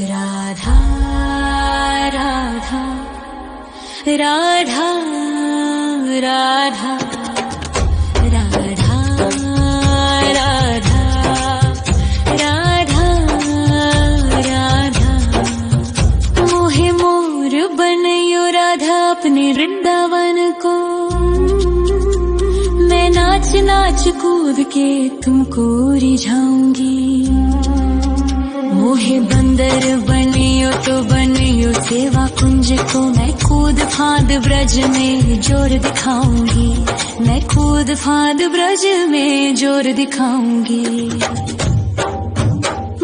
राधा राधा राधा राधा राधा राधा राधा राधा मोहे मोर बनयो राधा अपने वृंदावन को। मैं नाच नाच कूद के तुमको रिझाऊंगी। मोहे बंदर बनियो तो बनियो सेवा कुंज को। मैं कूद फांद ब्रज में जोर दिखाऊंगी। मैं कूद फांद ब्रज में जोर दिखाऊंगी।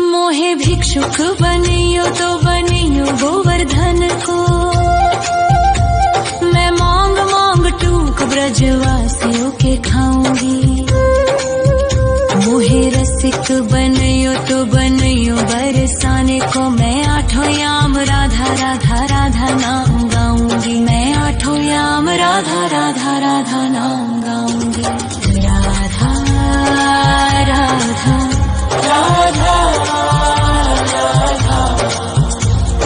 मोहे भिक्षुक बनियो तो बनियो गोवर्धन को। मैं मांग मांग टूक ब्रजवासियों के खाऊंगी। मोहे रसिक बनियो तो बनियो बरसाने को। मैं आठों याम राधा राधा राधा नाम गाऊंगी। मैं आठों याम राधा राधा राधा नाम गाऊंगी। राधा राधा राधा राधा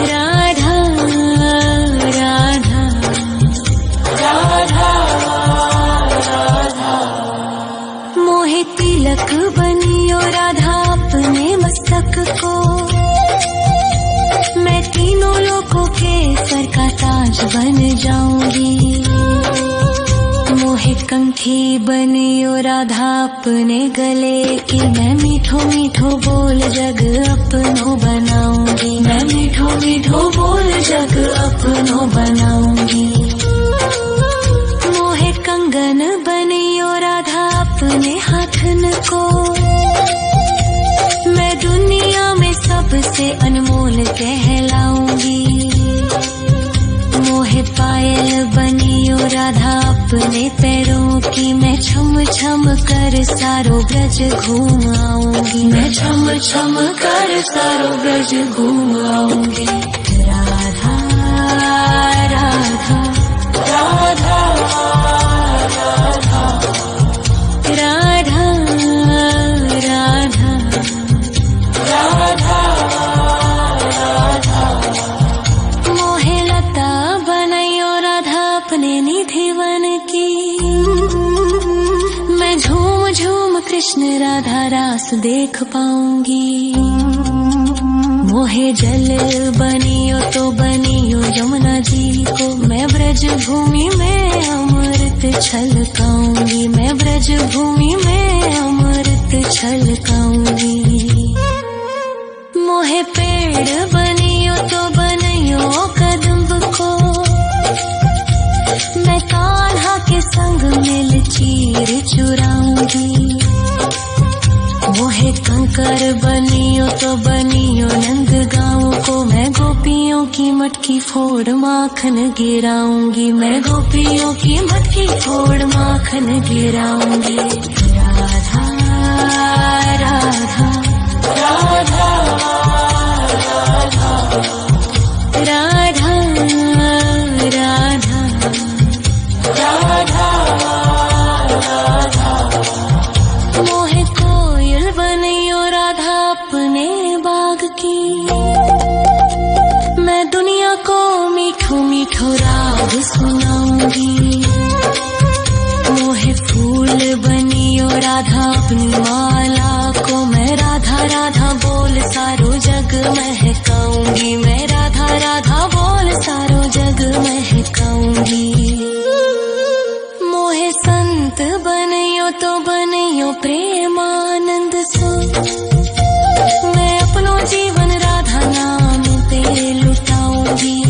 राधा राधा राधा मोहे तिलक बनियो राधा अपने मस्तक को। मैं तीनों लोगों के सर का ताज बन जाऊंगी। मोहे कंठी बनियो राधा अपने गले की। मैं मीठो मीठो बोल जग अपनो बनाऊंगी। मैं मीठो मीठो बोल जग अपनो बनाऊंगी। मोहे कंगन बनियो राधा अपने हाथन को। मैं दुनिया में सबसे अनमोल कहलाऊंगी। मोहे पायल बनियो राधा अपने पैरों की। मैं छम छम कर सारो ब्रज घूम आऊंगी। मैं छम छम कर सारो ब्रज घूम आऊंगी। राधा राधा राधा राधा राधा राधा राधा राधा मोहे लता बनयो राधा अपने निधिवन की। मैं झूम झूम कृष्ण राधा रास देख पाऊंगी। मोहे जल बनियो तो बनियो यमुना जी को। मैं ब्रज भूमि में अमृत छलकाऊंगी। मैं ब्रज भूमि में अमृत छलकाऊंगी। मोहे पेड़ बनियो तो बनियो कदम्ब को। मैं कान्हा के संग मिल चीर चुराऊंगी। मोहे कंकर बनियो तो बनियो नंद गाँव को। मैं गोपियों की मटकी फोड़ माखन गिराऊंगी। मैं गोपियों की मटकी फोड़ माखन गिराऊंगी। राधा राधा राधा राधा राधा राधा राधा राधा मोहे कोयल बनियो राधा अपने बाग की। मैं दुनिया को मीठो मीठो राग सुनाऊंगी। मोहे फूल बनियो राधा अपनी माला को। मैं राधा राधा बोल सारो जग महकाऊंगी। मैं राधा राधा बोल सारो जग महकाऊंगी। मोहे संत बनियो तो बनियो प्रेमानंद सो। मैं अपनो जीवन राधा नाम पे लुटाऊंगी।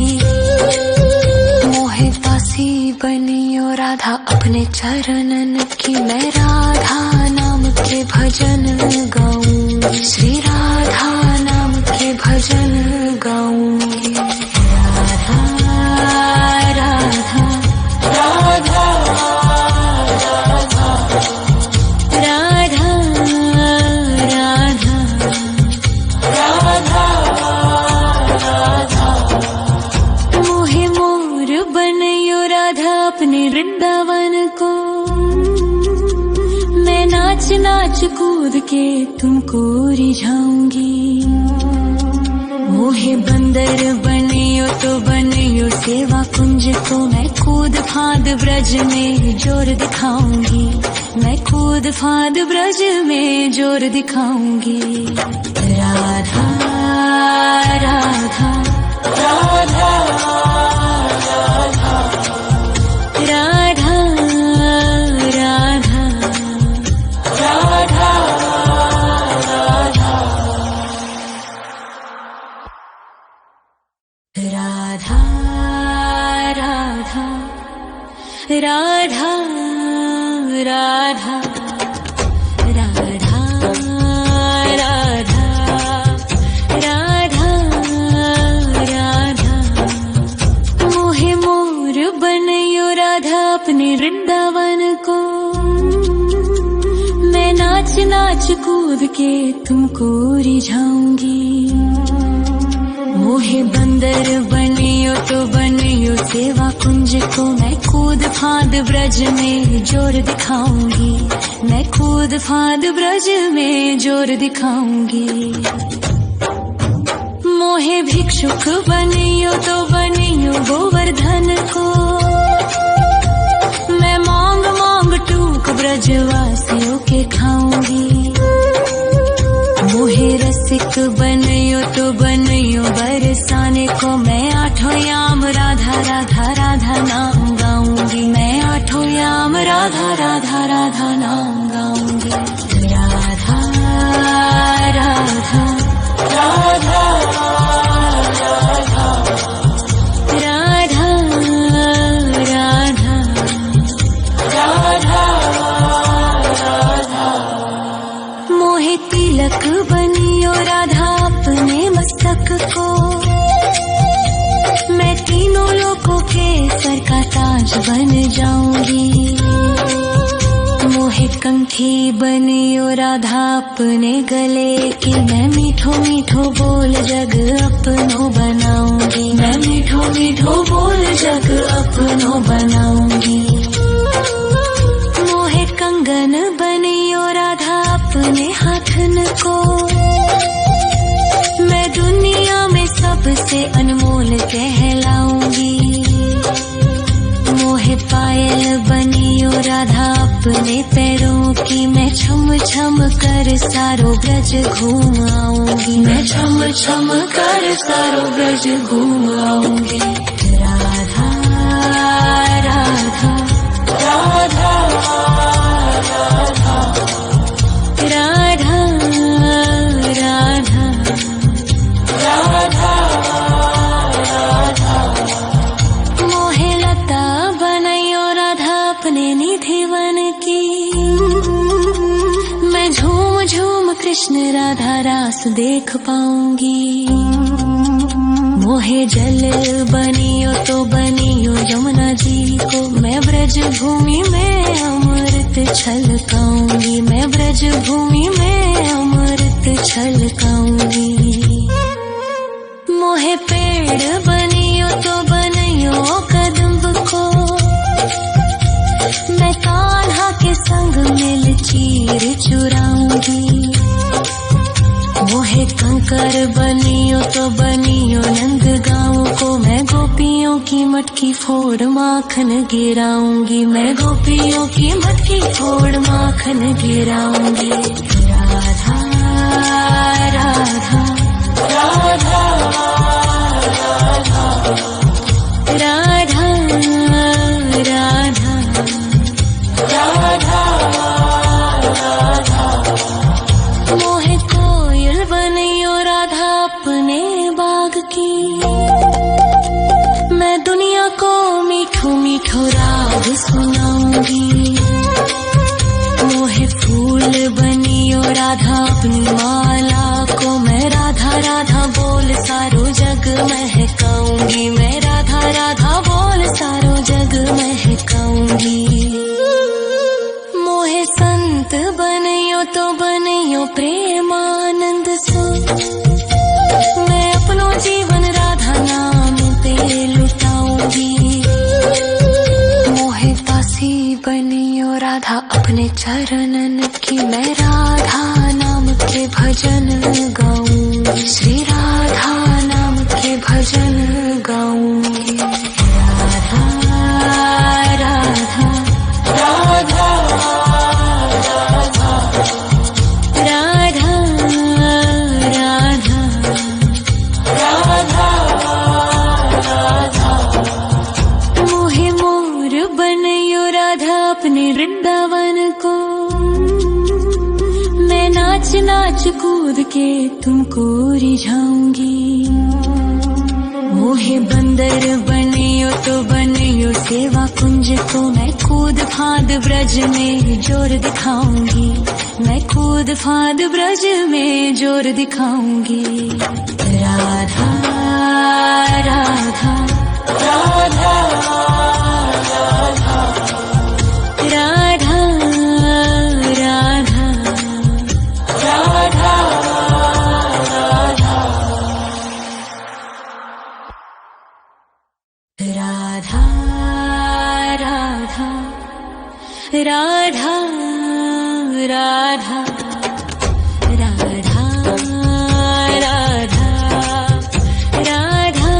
मोहे दासी बनियो राधा अपने चरणन की। मैं राधा नाम के भजन गाऊंगी। श्री राधा नाम के भजन गाऊंगी। राधा राधा राधा राधा राधा राधा राधा मोहे मोर बनयो राधा अपने वृंदावन को। मैं नाच नाच कूद के तुमको रिझाऊंगी। मोहे मोहे बंदर बनियो तो बनियो सेवा कुंज को मैं कूद फांद ब्रज में जोर दिखाऊंगी, मैं कूद फांद ब्रज में जोर दिखाऊंगी। राधा राधा राधा राधा राधा राधा राधा राधा राधा राधा राधा राधा राधा राधा राधा मोहे मोर बनयो राधा अपने वृंदावन को, मैं नाच नाच कूद के तुमको रिझाऊंगी। मोहे बंदर बनियो तो बनियो सेवा कुंज को मैं कूद फांद ब्रज में जोर दिखाऊंगी, मैं कूद फांद ब्रज में जोर दिखाऊंगी। मोहे भिक्षुक बनियो तो बनियो गोवर्धन को, मैं मांग मांग टूक ब्रजवासियों के खाऊंगी। मोहे रसिक बनियो तो बनियो बरसाने को, मैं आठों याम राधा राधा राधा नाम गाऊंगी, मैं आठों याम राधा राधा राधा नाम गाऊंगी। राधा राधा राधा राधा राधा राधा राधा मोहे तिलक बनियो राधा अपने मस्तक को, मैं तीनों लोगों के सर का ताज बन जाऊंगी। मोहे कंठी बनियो राधा अपने गले की, मैं मीठो मीठो बोल जग अपनो बनाऊंगी, मैं मीठो मीठो बोल जग अपनो बनाऊंगी। मोहे कंगन बनियो राधा अपने हाथन को, मैं दुनिया में सबसे अनमोल कहलाऊंगी। मोहे पायल बनियो राधा अपने पैरों की, मैं छम छम कर सारो ब्रज घूम आऊंगी, मैं छम छम कर सारो ब्रज घूम आऊंगी। राधा राधा राधा राधा राधा राधा राधा राधा मोहे लता बनयो राधा अपने निधि वन की, मैं झूम झूम कृष्ण राधा रास देख पाऊंगी। मोहे जल बनियो तो बनियो यमुना जी को, मैं ब्रज भूमि में अमृत छलकाऊंगी, मैं ब्रज भूमि में अमृत छलकाऊंगी। मोहे पेड़ बनियो तो बनियो कदम्ब को, मैं कान्हा के संग मिल चीर चुराऊंगी। मोहे कंकर बनियो तो बनियो नंद गाँव को, मैं गोपियों की मटकी फोड़ माखन गिराऊंगी, मैं गोपियों की मटकी फोड़ माखन गिराऊंगी। राधा राधा राधा राधा राधा राधा राधा मोहे कोयल बनियो राधा अपने बाग की, मैं दुनिया को मीठो मीठो राग सुनाऊंगी। मोहे फूल बनियो राधा अपनी माला को, मैं राधा राधा बोल सारो जग महकाऊंगी, मैं राधा राधा बोल सारो जग महकाऊंगी। मोहे संत बनियो तो बनियो प्रेमानंद सो, मैं अपनो जीवन राधा नाम पे लुटाऊंगी। मोहे दासी बनियो राधा अपने चरणन की, मैं राधा नाम के भजन गाऊंगी, श्री राधा नाम कूद के तुमको रिझाऊंगी। मोहे बंदर बनियो तो बनियो सेवा कुंज को मैं कूद फांद ब्रज में जोर दिखाऊंगी। मैं कूद फांद ब्रज में जोर दिखाऊंगी। राधा राधा राधा राधा राधा राधा राधा राधा राधा राधा राधा राधा राधा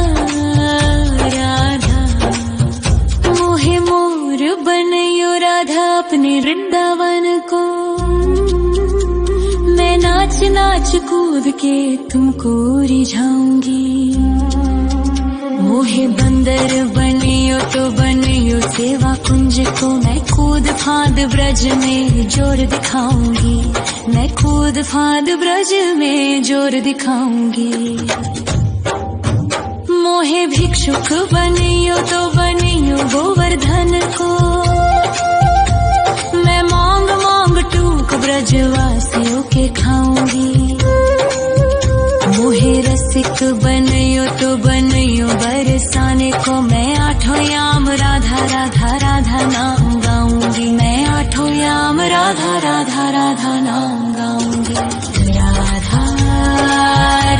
राधा मोहे मोर बनयो राधा अपने वृंदावन को। मैं नाच नाच कूद के तुमको रिझाऊंगी। मोहे बंदर बनियो तो बनियो सेवा कुंज को मैं कूद फांद ब्रज में जोर दिखाऊंगी। मैं कूद फांद ब्रज में जोर दिखाऊंगी। मोहे भिक्षुक बनियो तो बनियो गोवर्धन को। मैं मांग मांग टूक ब्रजवासियों के खाऊंगी। मोहे रसिक बनियो तो बनियो बरसाने को मैं आठों याम राधा राधा राधा नाम गाऊंगी। मैं आठों याम राधा राधा राधा नाम गाऊंगी। राधा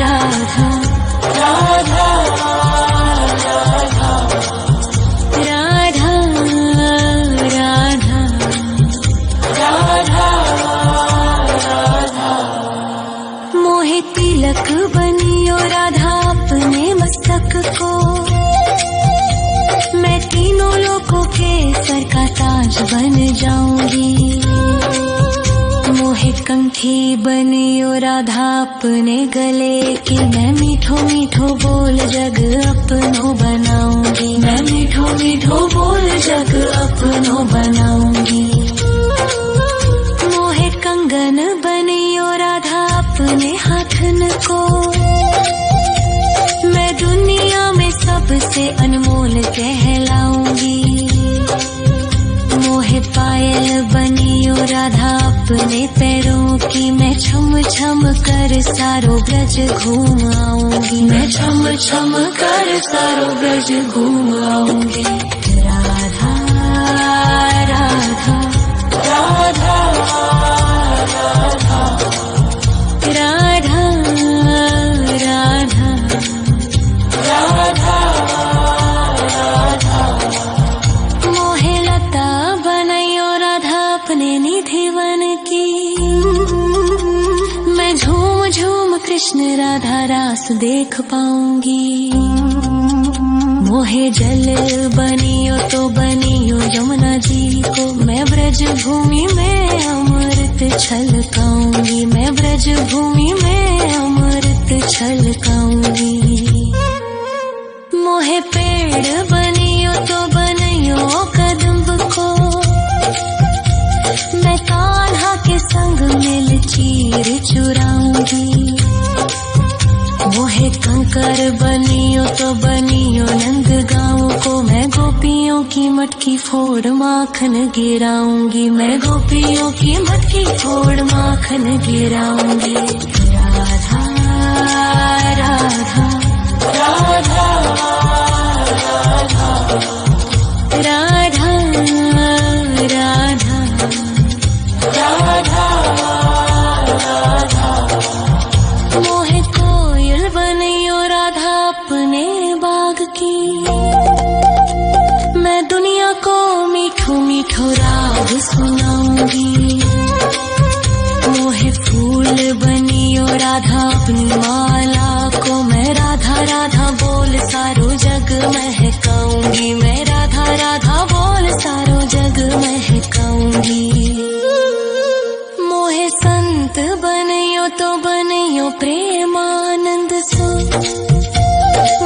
राधा राधा राधा राधा राधा राधा राधा मोहे तिलक बनियो राधा अपने मस्तक को। मैं तीनों लोगों के सर का ताज बन जाऊंगी। मोहे कंठी बनियो राधा अपने गले की। मैं मीठो मीठो बोल जग अपनो बनाऊंगी। मैं मीठो मीठो बोल जग अपनो बनाऊंगी। मोहे कंगन बनियो राधा अपने हाथन को। मैं दुनिया में सबसे अनमोल कहलाऊंगी। मोहे पायल बनियो राधा अपने पैरों की। मैं छम छम कर सारो ब्रज घूम आऊंगी। मैं छम छम कर सारो ब्रज घूम आऊंगी। राधा राधा राधा राधा राधा राधा राधा राधा मोहे लता बनयो राधा अपने निधि वन की। मैं झूम झूम कृष्ण राधा रास देख पाऊंगी। मोहे जल बनियो तो बनियो यमुना जी को। मैं ब्रज भूमि में अमृत छलकाऊंगी। मैं ब्रज भूमि में अमृत छलकाऊंगी। मोहे पेड़ बनियो तो बनियो कदम्ब को। मैं कान्हा के संग मिल चीर चुराऊंगी। मोहे कंकर बनियो तो बनियो नंद गाँव को। मैं गोपियों की मटकी फोड़ माखन गिराऊंगी। मैं गोपियों की मटकी फोड़ माखन गिराऊंगी। राधा राधा राधा राधा राधा राधा राधा मोहे कोयल बनियो राधा अपने बाग की। मैं दुनिया को मीठो मीठो राग सुनाऊंगी। मोहे फूल बनियो राधा अपनी माला को। मैं राधा राधा बोल सारो जग महकाऊंगी। मैं राधा राधा बोल सारो जग महकाऊंगी। मोहे संत बनियो तो बनियो प्रेमानंद सो।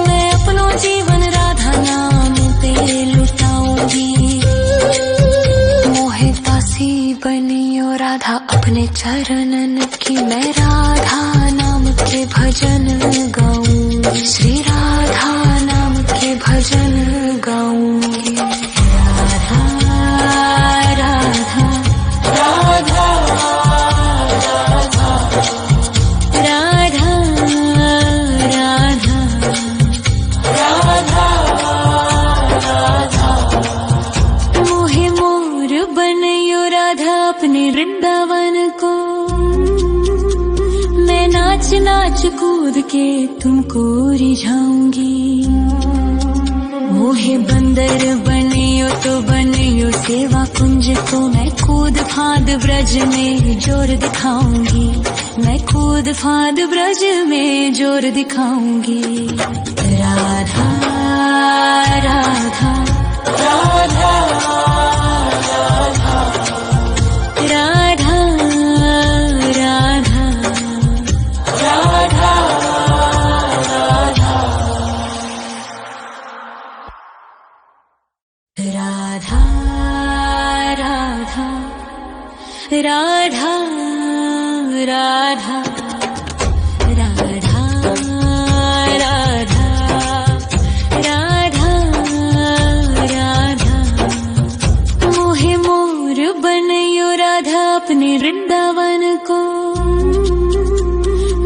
मैं अपनो जीवन राधा नाम पे लुटाऊंगी। मोहे दासी बनियो राधा अपने चरणन कि मैं राधा नाम के भजन गाऊं, श्री राधा नाम के भजन गाऊंगी। राधा राधा राधा राधा राधा राधा राधा मोहे मोर बनयो राधा अपने वृंदावन को। मैं नाच नाच कूद के तुमको रिझाऊंगी। मोहे बंदर बनियो तो बनियो सेवा कुंज को। मैं कूद फांद ब्रज में जोर दिखाऊंगी। मैं कूद फांद ब्रज में जोर दिखाऊंगी। राधा राधा राधा राधा राधा राधा राधा राधा राधा राधा राधा राधा राधा राधा राधा मोहे मोर बनयो राधा अपने वृंदावन को।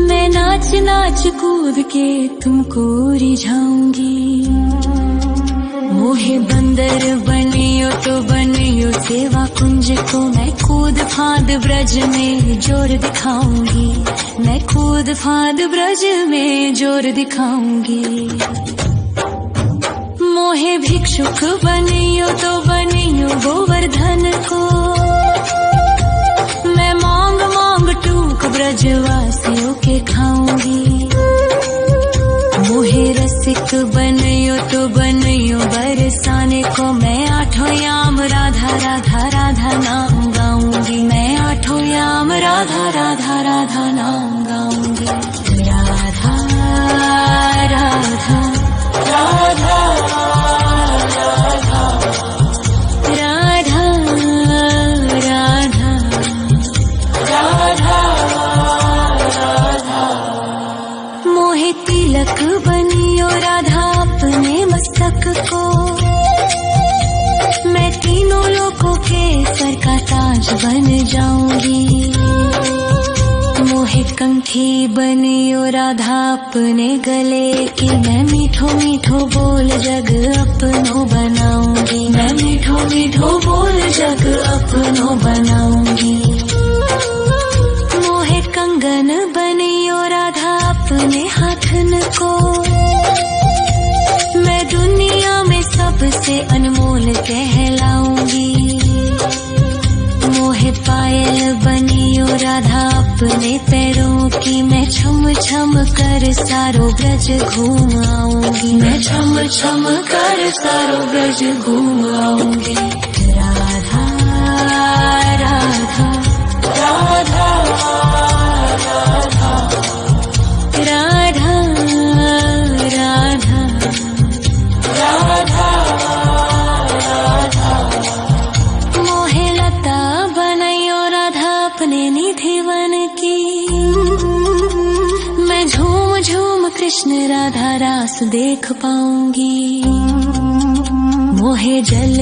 मैं नाच नाच कूद के तुमको रिझाऊंगी। मोहे बंदर बनियो तो बनियो सेवा कुंज को। मैं कूद फांद ब्रज में जोर दिखाऊंगी। मैं कूद फांद ब्रज में जोर दिखाऊंगी। मोहे भिक्षुक बनियो तो बनियो गोवर्धन को। मैं मांग मांग टूक ब्रजवासियों के खाऊंगी। मोहे रसिक बनयो तो बनयो बरसाने को। मैं आठों याम राधा राधा राधा नाम गाऊंगी। मैं आठों याम राधा राधा राधा नाम गाऊंगी। राधा राधा राधा राधा राधा राधा राधा राधा मोहे तिलक बनियो राधा अपने मस्तक को। मैं तीनों लोगों के सर का ताज बन जाऊंगी। मोहे कंठी बनियो राधा अपने गले की। मैं मीठो मीठो बोल जग अपनो बनाऊंगी। मैं मीठो मीठो बोल जग अपनो बनाऊंगी। मोहे कंगन बनियो राधा अपने हाथन को। मैं दुनिया में सबसे अनमोल कहलाऊंगी। मोहे पायल बनियो राधा अपने पैरों की। मैं छम छम कर सारो ब्रज घूम आऊंगी। मैं छम छम कर सारो ब्रज घूम आऊंगी। राधा राधा राधा राधा राधा राधा राधा राधा मोहे लता बनयो राधा अपने निधिवन की। मैं झूम झूम कृष्ण राधा रास देख पाऊंगी। मोहे जल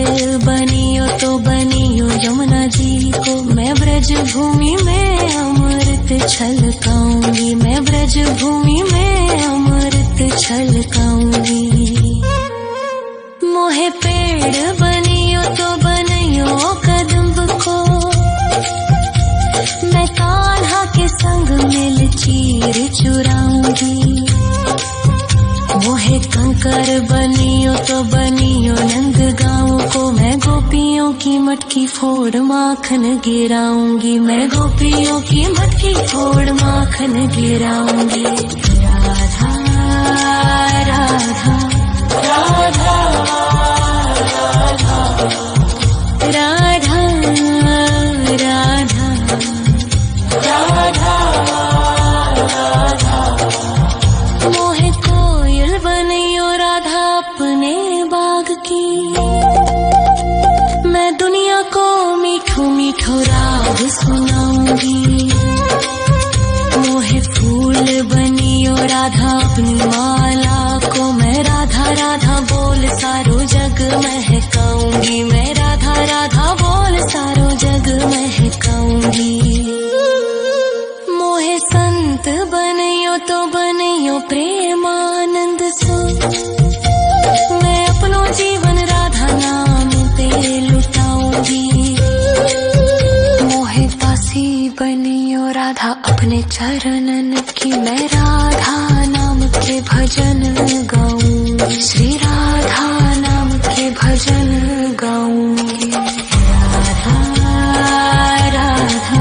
बनियो तो बनियो यमुना जी को। मैं ब्रज भूमि में अमृत छलकाऊंगी। मैं ब्रज भूमि में अमृत छलकाऊंगी। मोहे पेड़ बनियो तो बनियो कदम्ब को। मैं कान्हा के संग मिल चीर चुराऊंगी। मोहे कंकर बनियो तो बनियो नंद गाँव को। मैं गोपियों की मटकी फोड़ माखन गिराऊंगी। मैं गोपियों की मटकी फोड़ माखन गिराऊंगी। राधा राधा राधा राधा राधा राधा राधा राधा मोहे कोयल बनियो राधा अपने बाग की। मैं दुनिया को मीठो मीठो राग सुनाऊंगी। राधा अपनी माला को मैं राधा राधा बोल सारो जग महकाऊंगी, मैं राधा राधा बोल सारो जग महकाऊंगी। मोहे संत बनियो तो बनियो प्रेमानंद सो, मैं अपनो जीवन राधा नाम पे लुटाऊंगी। मोहे दासी बनियो राधा अपने चरणन की, मैं राधा नाम के भजन गाऊंगी, श्री राधा नाम के भजन गाऊंगी। राधा राधा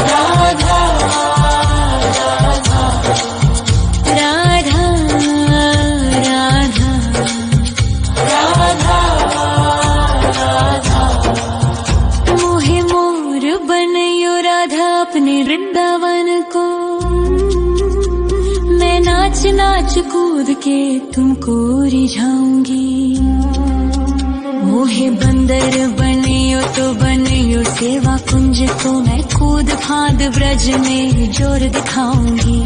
राधा राधा राधा राधा राधा। मोहे मोर बनियो राधा अपने वृंदावन को, मैं नाच नाच कूद के तुमको रिझाऊंगी। मोहे बंदर बनियो तो बनियो सेवा कुंज को, मैं कूद फांद ब्रज में जोर दिखाऊंगी,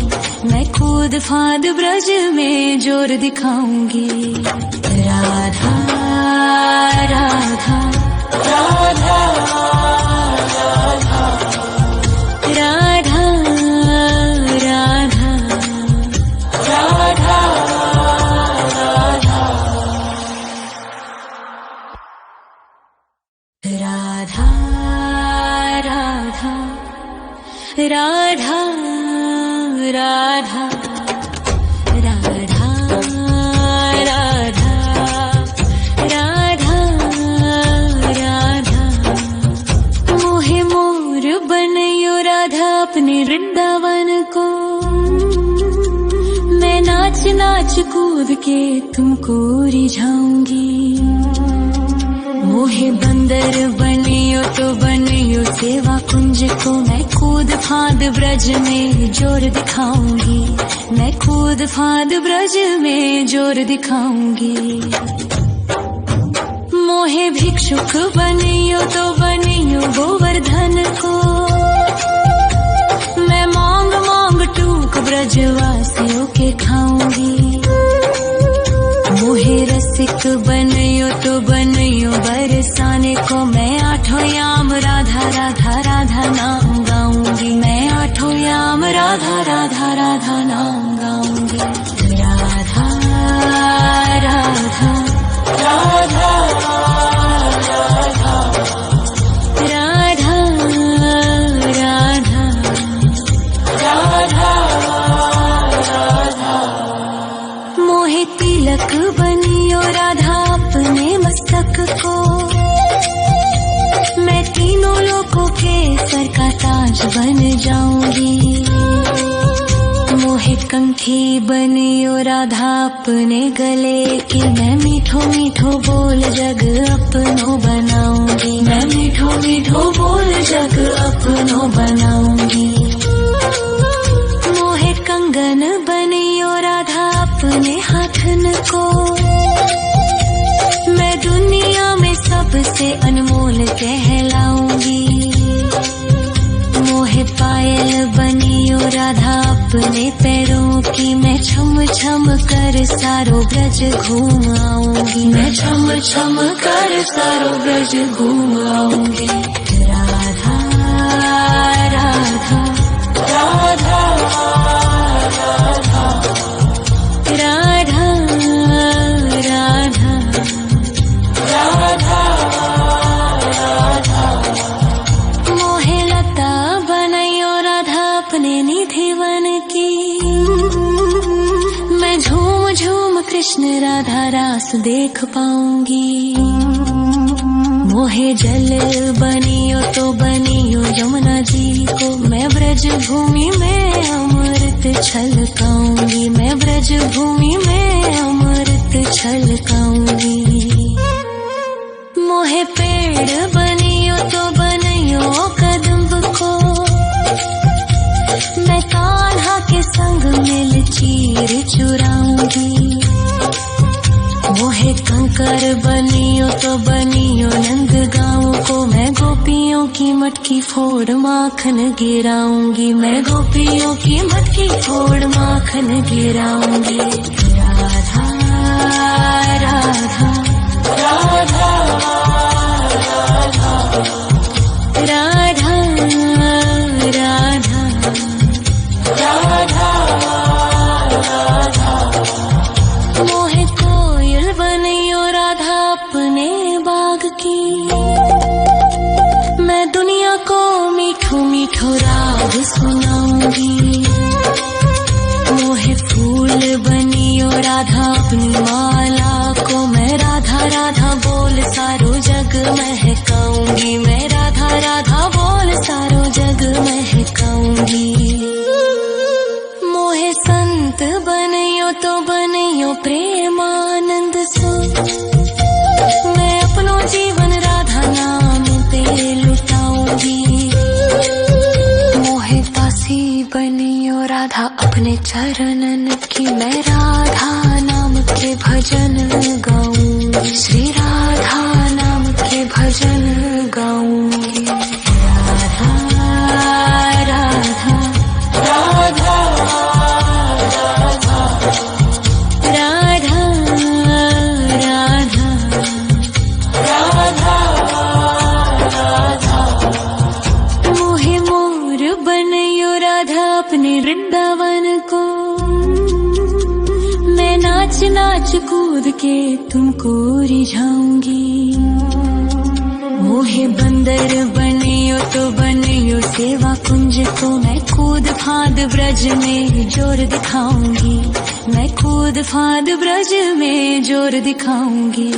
मैं कूद फांद ब्रज में जोर दिखाऊंगी। राधा राधा राधा राधा राधा राधा राधा राधा राधा राधा राधा राधा राधा राधा। मोहे मोर बनियो राधा अपने वृंदावन को, मैं नाच नाच कूद के तुमको रिझाऊंगी। मोहे बंदर बनियो तो बनियो सेवा कुंज को, मैं कूद फांद ब्रज में जोर दिखाऊंगी, मैं कूद फांद ब्रज में जोर दिखाऊंगी। मोहे भिक्षुक बनियो तो बनियो गोवर्धन को, मैं मांग मांग टूक ब्रजवासियों के खाऊंगी। मोहे रसिक बनियो तो बनियो बरसाने को, मैं आठों याम राधा राधा राधा नाम गाऊंगी, मैं आठों याम राधा राधा राधा नाम गाऊंगी। राधा राधा राधा राधा राधा राधा राधा। मोहे तिलक बनियो राधा अपने मस्तक को, मैं तीनों लोगों के सर का ताज बन जाऊंगी। मोहे कंठी बनियो राधा अपने गले की, मैं मीठो मीठो बोल जग अपनो बनाऊंगी, मैं मीठो मीठो बोल जग अपनो बनाऊंगी। मोहे कंगन बनियो राधा अपने हाथन को, मैं दुनिया में सबसे अनमोल कहलाऊंगी। मोहे पायल बनियो राधा अपने पैरों की, मैं छम छम कर सारो ब्रज घूम आऊंगी, मैं छम छम कर सारो ब्रज घूम आऊंगी। राधा राधा राधा राधा राधा राधा राधा राधा। मोहे लता बनायो राधा अपने निधिवन की, मैं झूम झूम कृष्ण राधा रास देख पाऊंगी। मोहे जल बनियो तो बनियो यमुना जी को, मैं ब्रज भूमि में अमृत छलकाऊंगी, मैं ब्रज भूमि में अमृत छलकाऊंगी। मोहे पेड़ बनियो तो बनियो कदम्ब को, मैं कान्हा के संग मिल चीर चुराऊंगी। मोहे कंकर बनियो तो बनियो नंद गाँव को, मैं गोपी गोपियों की मटकी फोड़ माखन गिराऊंगी, मैं गोपियों की मटकी फोड़ माखन गिराऊंगी। राधा राधा राधा राधा राधा राधा राधा। मोहे कोयल बनियो राधा अपने बाग की, मैं दुनिया को मीठो मीठो राग सुनाऊंगी। मोहे फूल बनियो राधा अपनी माला को, मैं राधा राधा बोल सारो जग महकाऊंगी, मैं राधा राधा बोल सारो जग महकाऊंगी। मोहे संत बनियो तो बनियो प्रेमानंद सो, मैं अपनो जीवन राधा नाम पे लुटाऊंगी। मोहे दासी बनियो राधा अपने चरणन की, मैं राधा नाम के भजन गाऊंगी, श्री राधा नाम के भजन गाऊंगी। राधा राधा राधा राधा राधा राधा। मोहे मोर बनियो राधा अपने वृंदावन को, मैं नाच नाच कूद के तुमको रिझाऊंगी। मोहे बंदर बनियो तो बनियो सेवा कुंज को, मैं कूद फांद ब्रज में जोर दिखाऊंगी, मैं कूद फांद ब्रज में जोर दिखाऊंगी।